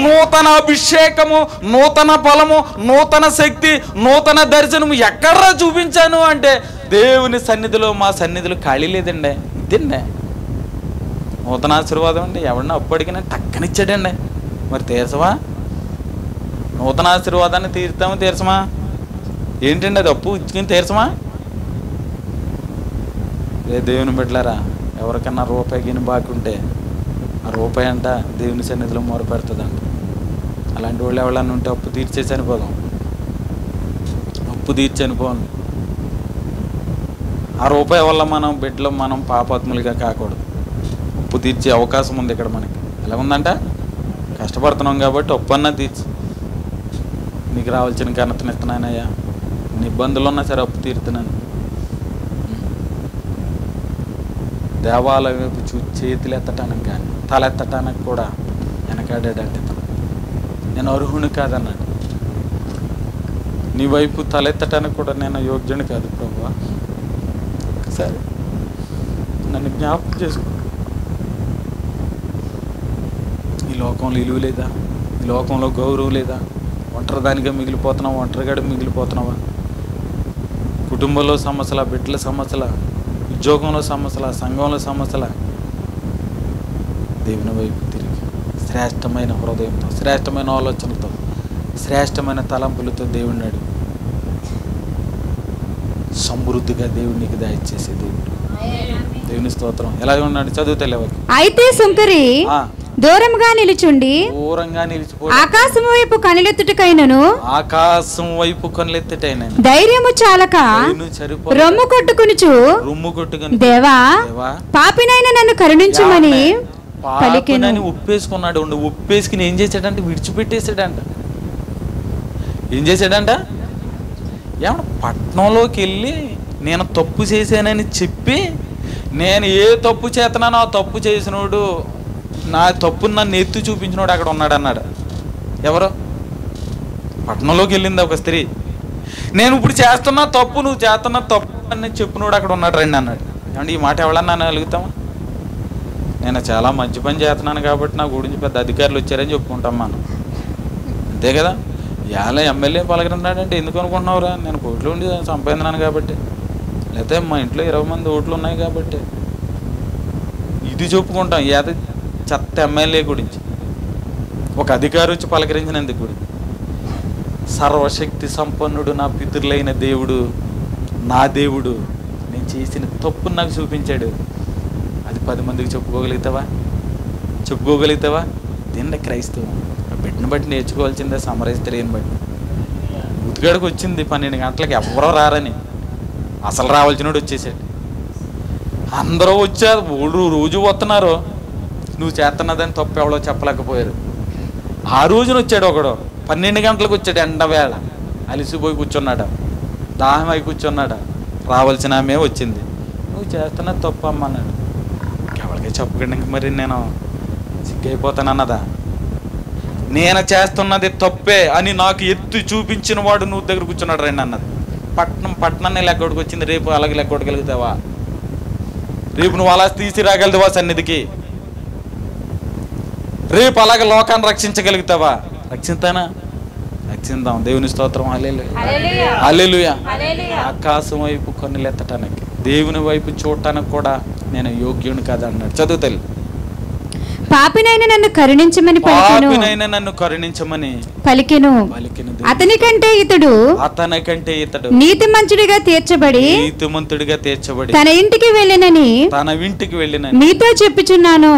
Speaker 1: నూతన అభిషేకము, నూతన బలము, నూతన శక్తి, నూతన దర్శనము ఎక్కడ్రా చూపించాను అంటే దేవుని సన్నిధిలో. మా సన్నిధిలో ఖాళీ లేదండి. ఇదండి నూతన ఆశీర్వాదం అండి. ఎవడన్నా అప్పు అడిగినా టక్కనిచ్చాడండి. మరి తీర్చవా? నూతన ఆశీర్వాదాన్ని తీర్చమా? ఏంటండి అది? అప్పు ఇచ్చుకుని తీర్చమా? దేవుని బిడ్డలారా, ఎవరికన్నా రూపాయి గిని బాకి ఉంటే ఆ రూపాయి అంట దేవుని సన్నిధిలో మొరపెడుతుందంట. అలాంటి వాళ్ళు ఎవరన్నా ఉంటే అప్పు తీర్చే చనిపోదాం. అప్పు తీర్చి చనిపోండి. ఆ రూపాయి వల్ల మనం బిడ్డలు మనం పాపాత్ములుగా కాకూడదు. అప్పు తీర్చే అవకాశం ఉంది ఇక్కడ మనకి. ఎలా ఉందంట? కష్టపడుతున్నాం కాబట్టి అప్పు అన్నా తీర్చి నీకు రావాల్సిన ఘనతనిస్తున్నానయ్యా. నీ ఇబ్బందులు ఉన్నా సరే అప్పు తీరుతున్నాను. దేవాలయం వైపు చేతులు ఎత్తటానికి కానీ తలెత్తటానికి కూడా వెనకాడాడంటే నేను అర్హుని కాదన్నాడు. నీ వైపు తలెత్తటానికి కూడా నేను యోగ్యుని కాదు ప్రభువా, సరే నన్ను జ్ఞాపకం చేసుకో. ఈ లోకంలో విలువ లేదా? ఈ లోకంలో గౌరవం లేదా? ఒంటరిదానిగా మిగిలిపోతున్నావా? ఒంటరిగాడు మిగిలిపోతున్నావా? కుటుంబంలో సమస్యల, బిడ్డల సమస్యల, ఉద్యోగంలో సమస్యల, సంఘంలో సమస్యల. దేవుని వైపు తిరిగి శ్రేష్టమైన హృదయంతో, శ్రేష్టమైన ఆలోచనతో, శ్రేష్టమైన తలంపులతో దేవుని అడుగు. సమృద్ధిగా దేవుడు నీకు దయచేసే దేవుడు. దేవుని స్తోత్రం. ఎలాగ ఉన్నాడు? చదువుతలేవు.
Speaker 2: అయితే సుంకరి దూరంగా నిలిచుండి ఆకాశం వైపు కనులెత్తుటకైనను ధైర్యము చాలక రొమ్ము కొట్టుకునుచు దేవా పాపినైనా నన్ను కరుణించమని పలికెను.
Speaker 1: ఒప్పేసుకున్నాడు. ఒప్పేసుకుని ఏం చేశాడంటే విడిచిపెట్టేశాడంట. ఏం చేశాడంట? ఏమన్నా పట్టణంలోకి వెళ్ళి నేను తప్పు చేశానని చెప్పి, నేను ఏ తప్పు చేతనానో ఆ తప్పు చేసినోడు, నా తప్పుని నన్ను ఎత్తి చూపించినోడు అక్కడ ఉన్నాడు అన్నాడు. ఎవరు? పట్టణంలోకి వెళ్ళింది ఒక స్త్రీ. నేను ఇప్పుడు చేస్తున్నా తప్పు, నువ్వు చేస్తున్నా తప్పు అని చెప్పినోడు అక్కడ ఉన్నాడు రండి అన్నాడు. ఏమంటే ఈ మాట ఎవరన్నా అలుగుతామా? నేను చాలా మంచి పని చేస్తున్నాను కాబట్టి నా గురించి పెద్ద అధికారులు వచ్చారని చెప్పుకుంటాం మనం, అంతే కదా. ఇవాళ ఎమ్మెల్యే పలకరించాడంటే ఎందుకు అనుకుంటున్నావురా? నేను కోట్లు ఉండి సంపాదించినాను కాబట్టి, లేకపోతే మా ఇంట్లో 20 మంది ఓట్లు ఉన్నాయి కాబట్టి ఇది చెప్పుకుంటాం. ఏదో చెత్త ఎమ్మెల్యే గురించి, ఒక అధికారి వచ్చి పలకరించినందుకు గురించి. సర్వశక్తి సంపన్నుడు నా పితరులైన దేవుడు, నా దేవుడు నేను చేసిన తప్పును నాకు చూపించాడు. అది 10 మందికి చెప్పుకోగలుగుతావా? దీన్ని క్రైస్తవం బిడ్డను బట్టి నేర్చుకోవాల్సిందే. సమరయ స్త్రీని బట్టి ఉతికాడికి వచ్చింది 12 గంటలకి, ఎవరో రారని. అసలు రావాల్సినోడు వచ్చేసాడు. అందరూ వచ్చారు, రోజు వస్తున్నారు. నువ్వు చేస్తున్నదని తప్పు ఎవడో చెప్పలేకపోయారు. ఆ రోజున వచ్చాడు ఒకడు, 12 గంటలకు వచ్చాడు. ఎండవేళ అలిసిపోయి కూర్చున్నాడు, దాహం అయి కూర్చున్నాడు. రావాల్సిన ఆమె వచ్చింది. నువ్వు చేస్తున్నది తప్పు అమ్మన్నాడు. ఎవరికి చెప్పకండి, మరి నేను సిగ్గైపోతానన్నదా? నేను చేస్తున్నది తప్పే అని నాకు ఎత్తి చూపించిన వాడు నువ్వు దగ్గర కూర్చున్నాడు రండి అన్నది. పట్టణాన్ని లెక్కొట్టుకు వచ్చింది. రేపు అలాగే లెక్కొట్టగలుగుతావా? రేపు నువ్వు అలా తీసి రాగలుగుతావా సన్నిధికి? రేపు అలాగే లోకాన్ని రక్షించగలుగుతావా? రక్షిందాం. దేవుని స్తోత్రం. హల్లెలూయా. ఆకాశం వైపు కన్నులెత్తటానికి, దేవుని వైపు చూడటానికి కూడా నేను యోగ్యుని కదా అన్నాడు. చదువు తల్లి.
Speaker 2: పాపినైనా నన్ను కరుణించమని పలికెను. అతనికంటే ఇతడు నీతిమంతుడిగా తీర్చబడి తన ఇంటికి వెళ్ళినని మీతో చెప్పుచున్నాను.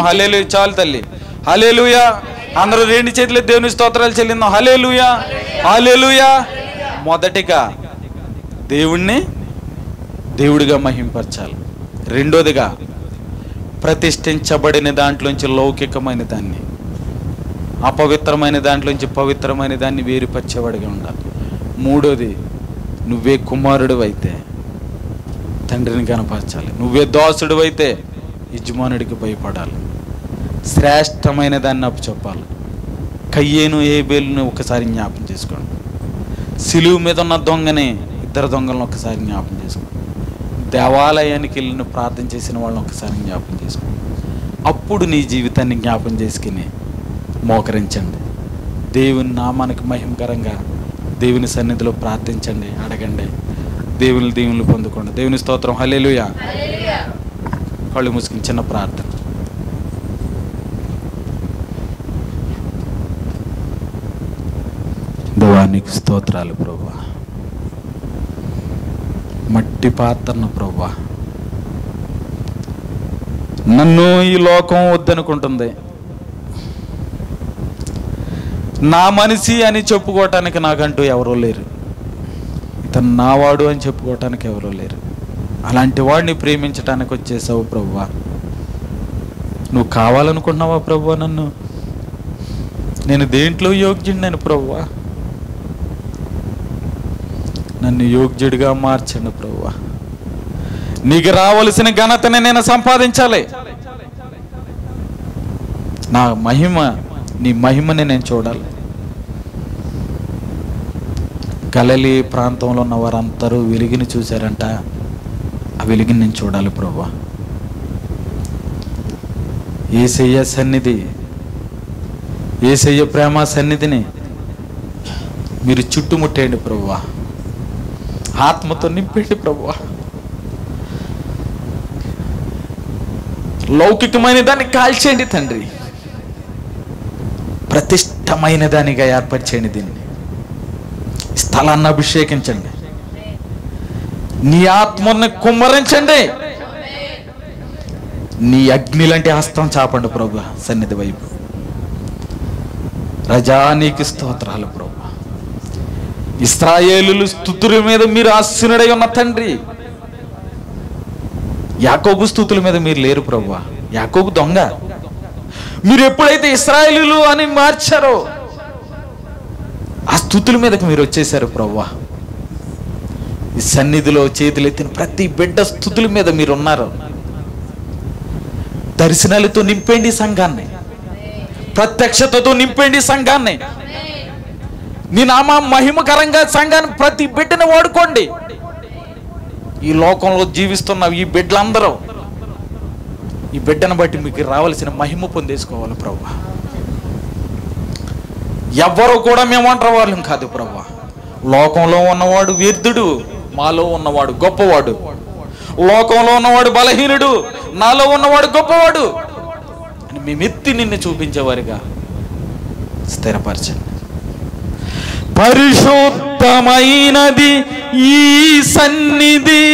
Speaker 1: హల్లెలూయా. చాలు తల్లి. హల్లెలూయా. అందరూ 2 చేతులు దేవుని స్తోత్రాలు చెల్లిందాం. హల్లెలూయా. హల్లెలూయా. మొదటిగా దేవుణ్ణి దేవుడిగా మహింపరచాలి. రెండోదిగా ప్రతిష్ఠించబడిన దాంట్లోంచి లౌకికమైన దాన్ని, అపవిత్రమైన దాంట్లోంచి పవిత్రమైన దాన్ని వేరుపరిచేవాడిగా ఉండాలి. మూడోది, నువ్వే కుమారుడు అయితే తండ్రిని కనపరచాలి. నువ్వే దాసుడు అయితే యజమానుడికి భయపడాలి. శ్రేష్టమైన దాన్ని అప్పచెప్పాలి. కయ్యేను హేబేలును ఒకసారి జ్ఞాపం చేసుకోండి. సిలువు మీద ఉన్న దొంగని, 2 దొంగలను ఒకసారి జ్ఞాపం చేసుకోండి. దేవాలయానికి వెళ్ళిన ప్రార్థన చేసిన వాళ్ళని ఒకసారి జ్ఞాపం చేసుకోండి. అప్పుడు నీ జీవితాన్ని జ్ఞాపం చేసుకుని మోకరించండి. దేవుని నామానికి మహిమకరంగా దేవుని సన్నిధిలో ప్రార్థించండి, అడగండి. దేవుని పొందుకోండి. దేవుని స్తోత్రం. హల్లెలూయా. కళ్ళు మూసుకుని చిన్న ప్రార్థన. దేవానికి స్తోత్రాలు ప్రభువా. మట్టి పాత్రను ప్రభువా, నన్ను ఈ లోకం వద్దనుకుంటుంది. నా మనిషి అని చెప్పుకోవటానికి నాకంటూ ఎవరూ లేరు. ఇతను నావాడు అని చెప్పుకోవటానికి ఎవరూ లేరు. అలాంటి వాడిని ప్రేమించటానికి వచ్చేసావు ప్రభువా. నువ్వు కావాలనుకుంటున్నావా ప్రభువా? నేను దేంట్లో యోగ్యుడిని ప్రభువా? నన్ను యోగ్యుడిగా మార్చండి ప్రభువా. నీకు రావలసిన ఘనతని నేను సంపాదించాలి. నా మహిమ, నీ మహిమని నేను చూడాలి. గలిలీ ప్రాంతంలో ఉన్న వారందరూ వెలుగుని చూశారంట. ఆ వెలుగుని నేను చూడాలి ప్రభువా. యేసయ్య సన్నిధి, యేసయ్య ప్రేమ సన్నిధిని మీరు చుట్టుముట్టేయండి ప్రభువా. ఆత్మతో నింపేయండి ప్రభువా. లౌకికమైన దాన్ని కాల్చేయండి తండ్రి. ప్రతిష్టమైన దానిగా ఏర్పరిచేయండి. దీన్ని స్థలాన్ని అభిషేకించండి. నీ ఆత్మని కుమ్మరించండి. నీ అగ్ని లాంటి హస్తం చాపండి ప్రభు సన్నిధి వైపు. రజా నీకు స్తోత్రాలు ప్రభు. ఇశ్రాయేలుల స్తుతుల మీద మీరు ఆసీనుడై ఉన్న తండ్రి. యాకోబు స్తుతుల మీద మీరు లేరు ప్రభు. యాకోబు దొంగ. మీరు ఎప్పుడైతే ఇశ్రాయేలులు అని మార్చారో ఆ స్తుతుల మీదకి మీరు వచ్చేసారు ప్రభు. ఈ సన్నిధిలో చేతులెత్తిన ప్రతి బిడ్డ స్తుతుల మీద మీరు ఉన్నారు. దర్శనాలతో నింపండి సంఘాన్ని, ప్రత్యక్షతతో నింపండి సంఘాన్ని. నీ నామ మహిమకరంగా సంఘాన్ని ప్రతి బిడ్డను వాడుకోండి. ఈ లోకంలో జీవిస్తున్న ఈ బిడ్డలందరూ ఈ బిడ్డను బట్టి మీకు రావాల్సిన మహిమ పొందేసుకోవాలి ప్రభు. ఎవ్వరూ కూడా మేము అంటారు వాళ్ళం కాదు ప్రభు. లోకంలో ఉన్నవాడు వ్యర్థుడు, మాలో ఉన్నవాడు గొప్పవాడు. లోకంలో ఉన్నవాడు బలహీనుడు, నాలో ఉన్నవాడు గొప్పవాడు అని మేమెత్తి నిన్ను చూపించేవారిగా స్థిరపరచండి. పరిశుద్ధమైనది ఈ సన్నిధి,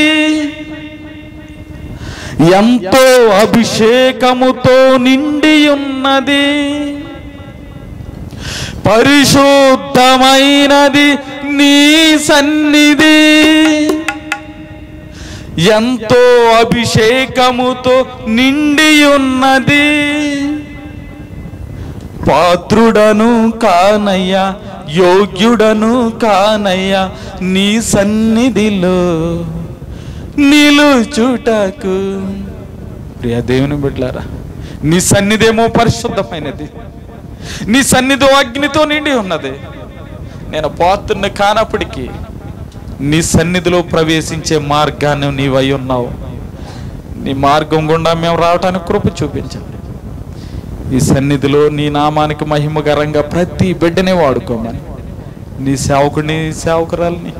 Speaker 1: ఎంతో అభిషేకముతో నిండి ఉన్నది. పరిశుద్ధమైనది నీ సన్నిధి, ఎంతో అభిషేకముతో నిండి ఉన్నది. పాత్రుడను కానయ్యా, యోగ్యుడను కానయ్యా నీ సన్నిధిలో నిలుచుటకు. ప్రియ దేవుని బిడ్డలారా, నీ సన్నిధేమో పరిశుద్ధమైనది, నీ సన్నిధి అగ్నితో నిండి ఉన్నది. నేను పాత్రుని కానప్పటికీ నీ సన్నిధిలో ప్రవేశించే మార్గాన్ని నీవై ఉన్నావు. నీ మార్గం గుండా మేము రావటానికి కృప చూపించండి. ఈ సన్నిధిలో నీ నామానికి మహిమకరంగా ప్రతి బిడ్డనే వాడుకోమని నీ సేవకుడిని సేవకురాలని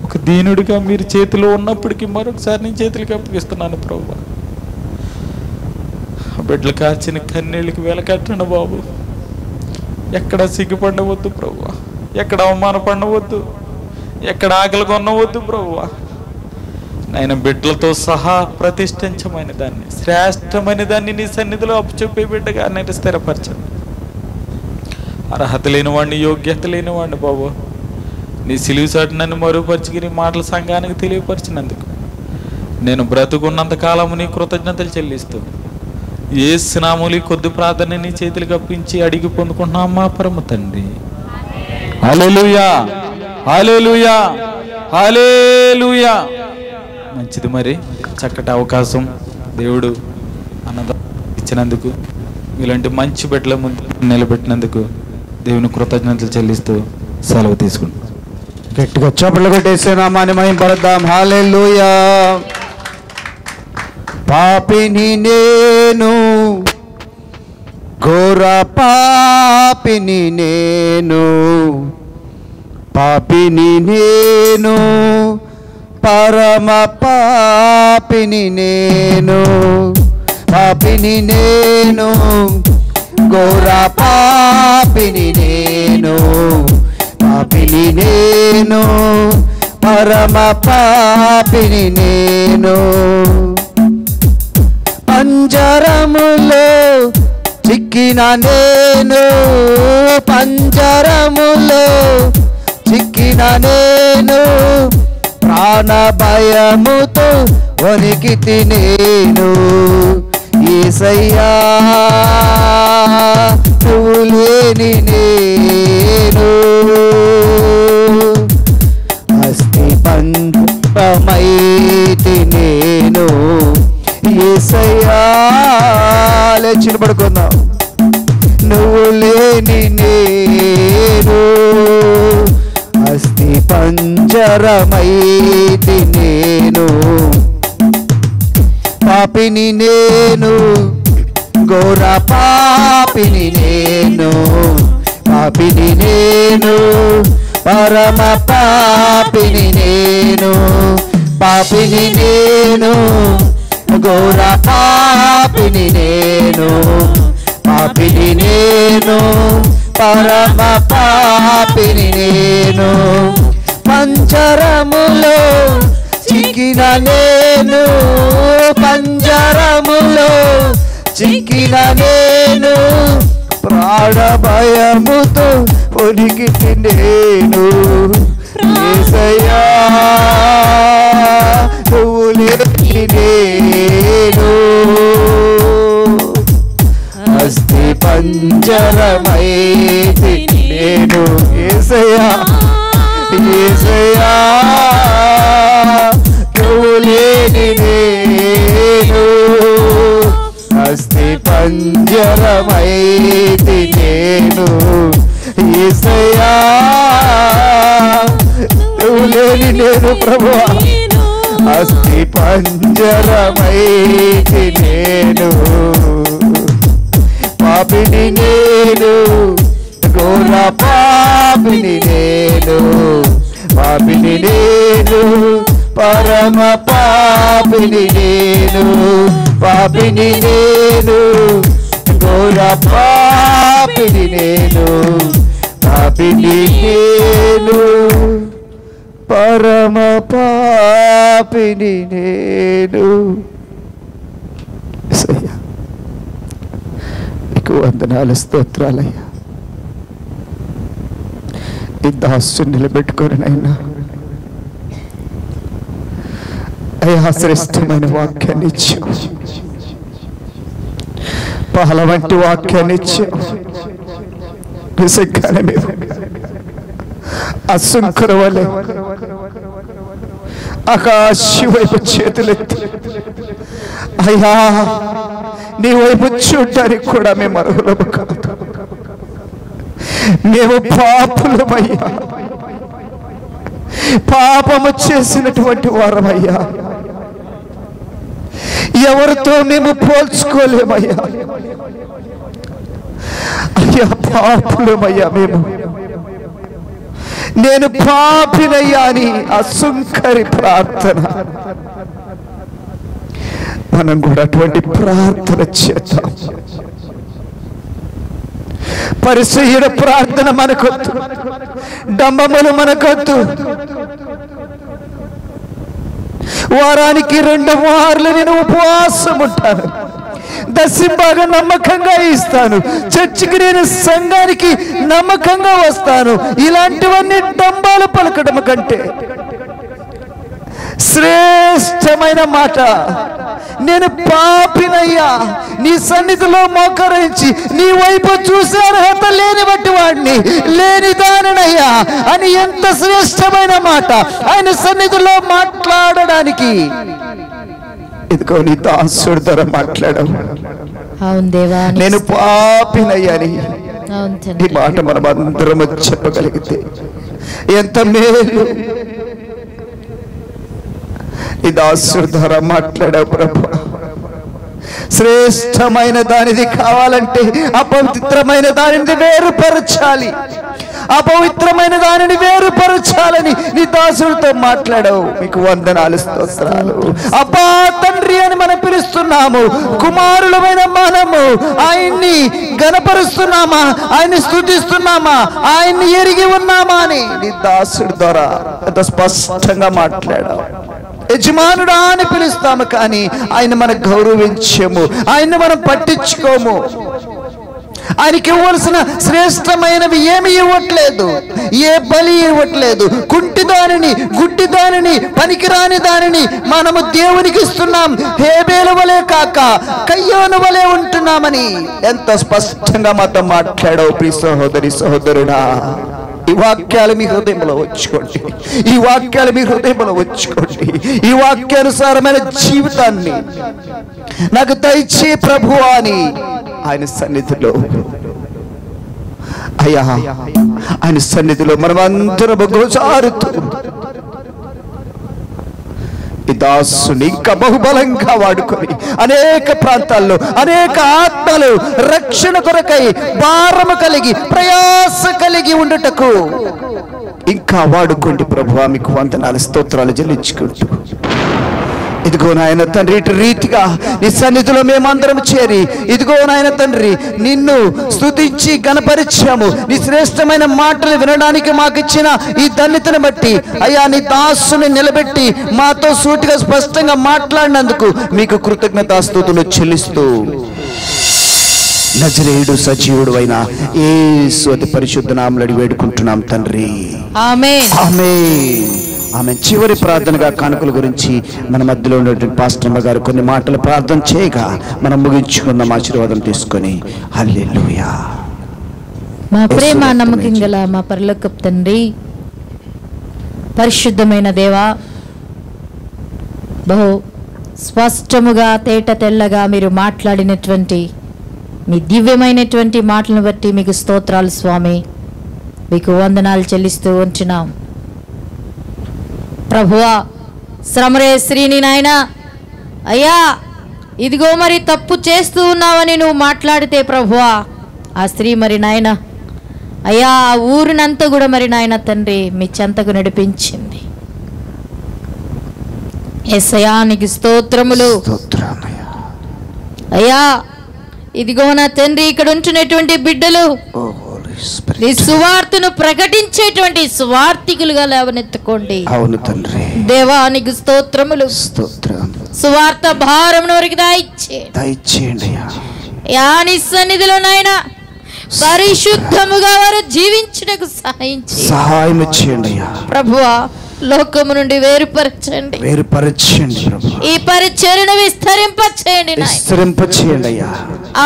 Speaker 1: ఒక దీనుడిగా మీరు చేతిలో ఉన్నప్పటికీ మరొకసారి నీ చేతులకి అప్పగిస్తున్నాను ప్రభు. బిడ్డలు కాచిన కన్నీళ్ళకి వెలకట్టండి బాబు. ఎక్కడ సిగ్గుపడవద్దు ప్రభు, ఎక్కడ అవమానపడవద్దు, ఎక్కడ ఆకలి కొనవద్దు ప్రభు. ఆయన బిడ్డలతో సహా ప్రతిష్ఠించమైన దాన్ని, శ్రేష్టమైన దాన్ని నీ సన్నిధిలో అప్పచెప్పే బిడ్డగా నేను స్థిరపరచండి. అర్హత లేని వాడిని, యోగ్యత లేని వాడిని బాబు నీ సిలువ చాటు నన్ను మరుగుపరిచి నీ మాటల సంఘానికి తెలియపరిచినందుకు నేను బ్రతుకున్నంత కాలము నీ కృతజ్ఞతలు చెల్లిస్తూ యేసు నామములో కొద్ది ప్రార్థన నీ చేతులకు అప్పించి అడిగి పొందుకుంటున్నాం మా పరమ తండ్రి. హల్లెలూయా, హల్లెలూయా, హల్లెలూయా. మంచిది. మరి చక్కటి అవకాశం దేవుడు అన్నదా ఇచ్చినందుకు, ఇలాంటి మంచి బిడ్డల ముందు నిలబెట్టినందుకు దేవుని కృతజ్ఞతలు చెల్లిస్తూ సెలవు తీసుకుంటాం.
Speaker 3: గట్టిగా చప్పట్లు కొట్టేసే నామాన్ని మహిమపడదాం. హల్లెలూయా. పాపిని నేను, ఘోర పాపిని నేను, పాపిని నేను, పరమ పాపిని నేను, పాపిని నేను, ఘోర పాపిని నేను, పాపిని నేను, పరమ పాపిని నేను. పంజరములో చిక్కిన నేను, పంజరములో చిక్కిన నేను, ప్రాణ భయముతో వణికితి నేను. యేసయ్యా నువ్వు లేని నేను అస్థి పంజరమైతి నేను. యేసయ్యా లేచి పడుకుందాం. నువ్వు లేని నేను అస్థి పంజరమైతి నేను. పాపిని నేను, ఘోర పాపిని నేను, పాపిని నేను, పరమ పాపిని నేను, పాపిని నేను, ఘోర పాపిని నేను, పాపిని నేను, పరమ పాపిని నేను. పంజరములో చిక్కిన నేను, పంజరములో చిక్కిన నేను ప్రాణ భయముతో ఒడిగితి నేను. యేసయ్యా నువ్వు లేని నేను అస్థి పంజరమైతి నేను. యేసయ్యా యేసయ్యా నువ్వు లేని నేను అస్థి పంజరమైతి నేను. యేసయ్యా నువ్వు లేని నేను ప్రభువా అస్థి పంజరమైతి నేను. పాపిని నేను ఘోర పాపిని నేను పాపిని నేను పరమ పాపిని నేను పాపిని నేను ఘోర పాపిని నేను పాపిని నేను పరమ పాపిని నేను. నీకు వందనాలు స్తోత్రాలయ్యా. ఈ దాసు నిలబెట్టుకొని నైనా అయ్యా శ్రేష్టమైన వాక్యాన్ని ఇచ్చావు, పాల వంటి వాక్యాన్ని ఇచ్చావు. నిజంగానే మేము అసంకర వలె ఆకాశం వైపు చేతులెత్తి అయ్యా నీ వైపు చూడటానికి కూడా మేము అర్హులము కాదు. మేము పాపులమయ్యా, పాపము చేసినటువంటి వారమయ్యా. ఎవరితో మేము పోల్చుకోలేమయ్యా. అయ్యా పాపులమయ్యా మేము. నేను పాపినయ్యా అని అసుంకరి ప్రార్థన. మనం కూడా అటువంటి ప్రార్థన చేద్దాం. పరిసయ్యుల ప్రార్థన మనకొద్దు, డంబములు మనకొద్దు. వారానికి 2 మార్లు నేను ఉపవాసం ఉంటాను, దశంబాగా నమ్మకంగా ఇస్తాను, చర్చికి నేను సంఘానికి నమ్మకంగా వస్తాను. ఇలాంటివన్నీ డంబాలు పలకడం కంటే శ్రేష్టమైన మాట నేను పాపినయ్యా, నీ సన్నిధిలో మోకరించి నీ వైపు చూసే అర్హత లేని బట్టి వాడిని లేని దానినయ్యా అని ఎంత శ్రేష్టమైన మాట ఆయన సన్నిధిలో మాట్లాడడానికి. ఇదిగో నీ దాసుడి ద్వారా మాట్లాడవు. నేను పాపినయ్యాని ఈ మాట మనం అందరం చెప్పగలిగితే ఎంత మేలు. ఈ దాసుడి ద్వారా మాట్లాడావు ప్రభు. శ్రేష్టమైన దానిది కావాలంటే అపవిత్రమైన దానిని వేరుపరచాలి, అపవిత్రమైన దానిని వేరుపరచాలని నీ దాసుడితో మాట్లాడావు. మీకు వందనాలు స్తోత్రాలు. అబ్బా తండ్రి అని మనం పిలుస్తున్నాము, కుమారులమైన మనము ఆయన్ని గణపరుస్తున్నామా, ఆయన్ని స్తుతిస్తున్నామా, ఆయన్ని ఎరిగి ఉన్నామా అని నీ దాసుడి ద్వారా ఎంత స్పష్టంగా మాట్లాడావు. యజమానుడా అని పిలుస్తాము కానీ ఆయన మనం గౌరవించము, ఆయన్ని మనం పట్టించుకోము. ఆయనకి ఇవ్వాల్సిన శ్రేష్టమైనవి ఏమి ఇవ్వట్లేదు, ఏ బలి ఇవ్వట్లేదు. కుంటి దానిని, గుడ్డి దానిని, పనికిరాని దానిని మనము దేవునికి ఇస్తున్నాం. హేబేలు వలె కాక కయ్యోను వలె ఉంటున్నామని ఎంత స్పష్టంగా మాతో మాట్లాడావు. ప్రియ సహోదరి సహోదరుడా, ఈ వాక్యాలు మీ హృదయంలో వచ్చుకోండి, ఈ వాక్యాలు మీ హృదయంలో వచ్చుకోండి. ఈ వాక్యానుసారమైన జీవితాన్ని నాకు దయచే ప్రభువా అని ఆయన సన్నిధిలో, అయ్యా ఆయన సన్నిధిలో మనం అందరం గోచారుతూ ఈ దాసుని ఇంకా బహుబలంగా వాడుకొని అనేక ప్రాంతాల్లో అనేక ఆత్మలు రక్షణ కొరకై భారము కలిగి ప్రయాస కలిగి ఉండుటకు ఇంకా వాడుకోండి ప్రభువా. మీకు వందనాలు స్తోత్రాలు చెల్లించుకుంటూ ఇదిగో నాయన తండ్రి ఇటు రీతిగా నీ సన్నిధిలో మేమందరం చేరి ఇదిగో నాయన తండ్రి నిన్ను స్తుతించి గణపరిచాము. నీ శ్రేష్టమైన మాటలు వినడానికి మాకు ఇచ్చిన ఈ ధన్యతను బట్టి అయ్యా నీ దాసుని నిలబెట్టి మాతో సూటిగా స్పష్టంగా మాట్లాడినందుకు మీకు కృతజ్ఞతాస్తుతులు చెల్లిస్తూ నజరేయుడు సజీవుడు అయిన యేసు అతి పరిశుద్ధ నామములో అడిగి వేడుకుంటున్నాం తండ్రి.
Speaker 2: ఆమేన్.
Speaker 3: ఆమేన్. ఆమె చివరి ప్రార్థనగా కానుకల గురించి మన మధ్యలో ఉన్నటువంటి పాస్టర్ గారు కొన్ని మాటలు ప్రార్థన చేయగా మనం ముగించుకుందాం ఆశీర్వాదం తీసుకొని. హల్లెలూయా.
Speaker 2: మా ప్రేమ నమ్మకం గల మా పరలోకపు తండ్రి, పరిశుద్ధమైన దేవా, బహు స్పష్టముగా తేట తెల్లగా మీరు మాట్లాడినటువంటి మీ దివ్యమైనటువంటి మాటలను బట్టి మీకు స్తోత్రాలు స్వామి. మీకు వందనాలు చెల్లిస్తూ ఉంటున్నాం ప్రభువా. శ్రమరే శ్రీని నాయన అయ్యా, ఇదిగో మరి తప్పు చేస్తూ ఉన్నావని నువ్వు మాట్లాడితే ప్రభువా, ఆ స్త్రీ మరి నాయన అయ్యా ఆ ఊరినంతా కూడా మరి నాయన తండ్రి మీ చెంతకు నడిపించింది. యేసయ్యా నీకు స్తోత్రములు. అయ్యా ఇదిగో నా తండ్రి, ఇక్కడ ఉంటున్నటువంటి బిడ్డలు నీ సువార్తను ప్రకటించేటువంటి సువార్తికులుగా లేవనెత్తుకోండి.
Speaker 3: అవును తండ్రి.
Speaker 2: దేవా నీకు స్తోత్రములు. సువార్త భారమును వారికి
Speaker 3: దయచేయండి.
Speaker 2: నీ సన్నిధిలో నాయన పరిశుద్ధముగా వారు జీవించుటకు సహాయం చేయండి ప్రభువా. లోకము నుండి వేరుపరచండి
Speaker 3: ప్రభు.
Speaker 2: ఈ పరిచర్యను విస్తరింపచేయండి అయ్యా.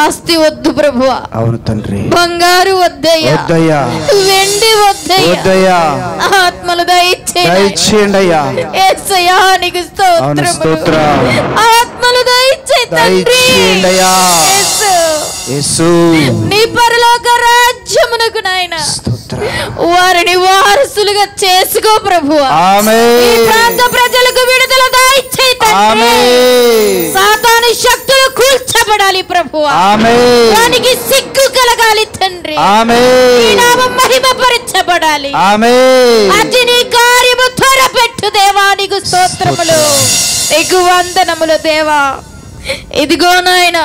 Speaker 2: ఆస్తి వద్దు ప్రభువా.
Speaker 3: అవును తండ్రి.
Speaker 2: బంగారు వద్దయ్యా, వెండి వద్దయ్యా, ఆత్మలు దయచేయండి అయ్యా. యేసయ్యా నీకు స్తోత్రములు. ఆత్మలు దయచేయండి అయ్యా. యేసు నీ పరలోక రాజ్యమునకు నాయన వారిని వారసులుగా చేసుకో ప్రభువా. ఈ ప్రాంత ప్రజలకు విడుదల దయచేయండి. సాతాను శక్తులు కూల్చబడాలి ప్రభువా. దానికి సిగ్గు కలగాలి తండ్రి. నీ నామం మహిమపరచబడాలి. అది నీ కార్యము త్వరపెట్టు దేవా. నీకు స్తోత్రములు, నీకు వందనములు దేవా. ఇదిగో నాయన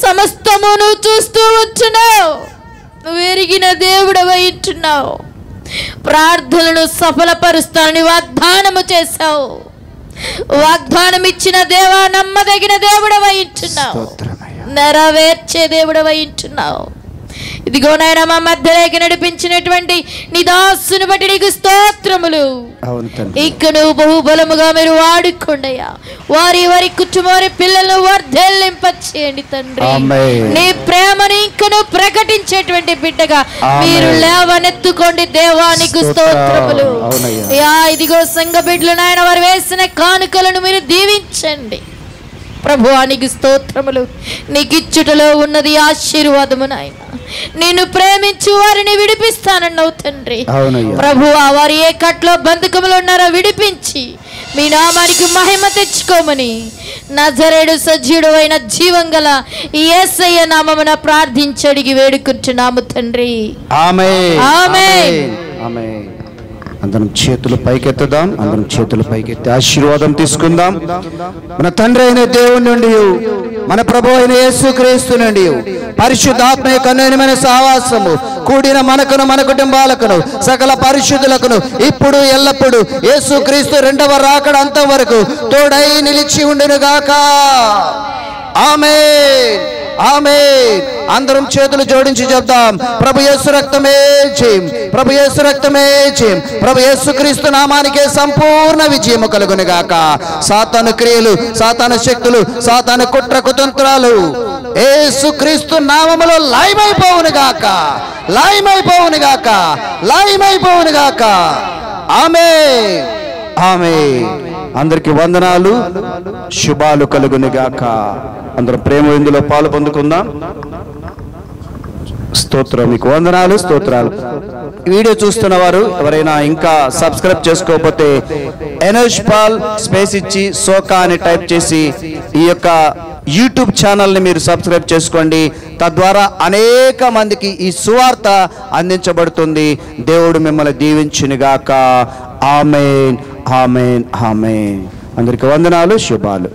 Speaker 2: సమస్తము నువ్వు చూస్తూ ఉంటున్నావు. నువ్వు ఎరిగిన దేవుడవై ఉంటున్నావు. ప్రార్థనలు సఫలపరుస్తానని వాగ్దానము చేశావు. వాగ్దానం ఇచ్చిన దేవా, నమ్మదగిన దేవుడవై ఉంటున్నావు. నెరవేర్చే దేవుడవై ఉంటున్నావు. ఇదిగో నాయన మా మధ్యలోకి నడిపించినటువంటి నీ దాసుని బట్టి నీకు స్తోత్రములు. ఇక నువ్వు బహుబలముగా మీరు వాడుకోండియా. వారి కుటుంబారి పిల్లలను వర్ధిల్లింపచేయండి తండ్రి. నీ ప్రేమను ఇంకను ప్రకటించేటువంటి బిడ్డగా మీరు లేవనెత్తుకోండి దేవా. నీకు స్తోత్రములు. ఇదిగో సంఘ బిడ్డలు నాయన వారు వేసిన కానుకలను మీరు దీవించండి ప్రభువా. నీకు స్తోత్రములు. నీకు ఇచ్చుటలో ఉన్నది ఆశీర్వాదము నాయన. నిన్ను ప్రేమించు వారిని విడిపిస్తానన్నావు తండ్రి. ప్రభువా వారు ఏ కట్లో బంధకములు ఉన్నారో విడిపించి మీ నామానికి మహిమ తెచ్చుకోమని నజరేయుడు సజీవుడు అయిన జీవం గల యేసయ్య నామమున ప్రార్థించి అడిగి వేడుకుంటున్నాము తండ్రి. ఆమేన్. ఆమేన్.
Speaker 3: అందరం చేతులు పైకెత్తుదాం. అందరం చేతులు పైకెత్తి ఆశీర్వాదం తీసుకుందాం. మన తండ్రి అయిన దేవుని నుండి, మన ప్రభు అయిన యేసుక్రీస్తు నుండి, పరిశుద్ధాత్మ యొక్క అన్యోన్యమైన సహవాసము కూడిన మనకును మన కుటుంబాలకును సకల పరిశుద్ధులకును ఇప్పుడు ఎల్లప్పుడు యేసుక్రీస్తు రెండవ రాకడ అంతం వరకు తోడై నిలిచి ఉండును గాక. ఆమేన్. ఆమేన్. అందరం చేతులు జోడించి చెప్దాం. ప్రభు యేసు రక్తమే జయం, ప్రభు యేసు రక్తమే జయం, ప్రభు యేసుక్రీస్తు నామానికే సంపూర్ణ విజయము కలుగును గాక. సాతాను క్రియలు, సాతాను శక్తులు, సాతాను కుట్ర కుతంత్రాలు యేసుక్రీస్తు నామములో లయమైపోవును గాక, లయమైపోవును గాక, లయమైపోవును గాక. ఆమేన్. ఆమేన్. అందరికి వందనాలు, శుభాలు కలుగును గాక. అందరూ ప్రేమ ఇందులో పాలు పొందుకుందాం. స్తోత్రం. మీకు వందనాలు, స్తోత్రాలు. వీడియో చూస్తున్న వారు ఎవరైనా ఇంకా సబ్స్క్రైబ్ చేసుకోకపోతే ఎనోష్ పాల్ స్పేస్ ఇచ్చి సోకా అని టైప్ చేసి ఈ యొక్క యూట్యూబ్ ఛానల్ని మీరు సబ్స్క్రైబ్ చేసుకోండి. తద్వారా అనేక మందికి ఈ సువార్త అందించబడుతుంది. దేవుడు మిమ్మల్ని దీవించునుగాక. ఆమేన్. ఆమేన్. ఆమేన్. అందరికి వందనాలు, శుభాలు.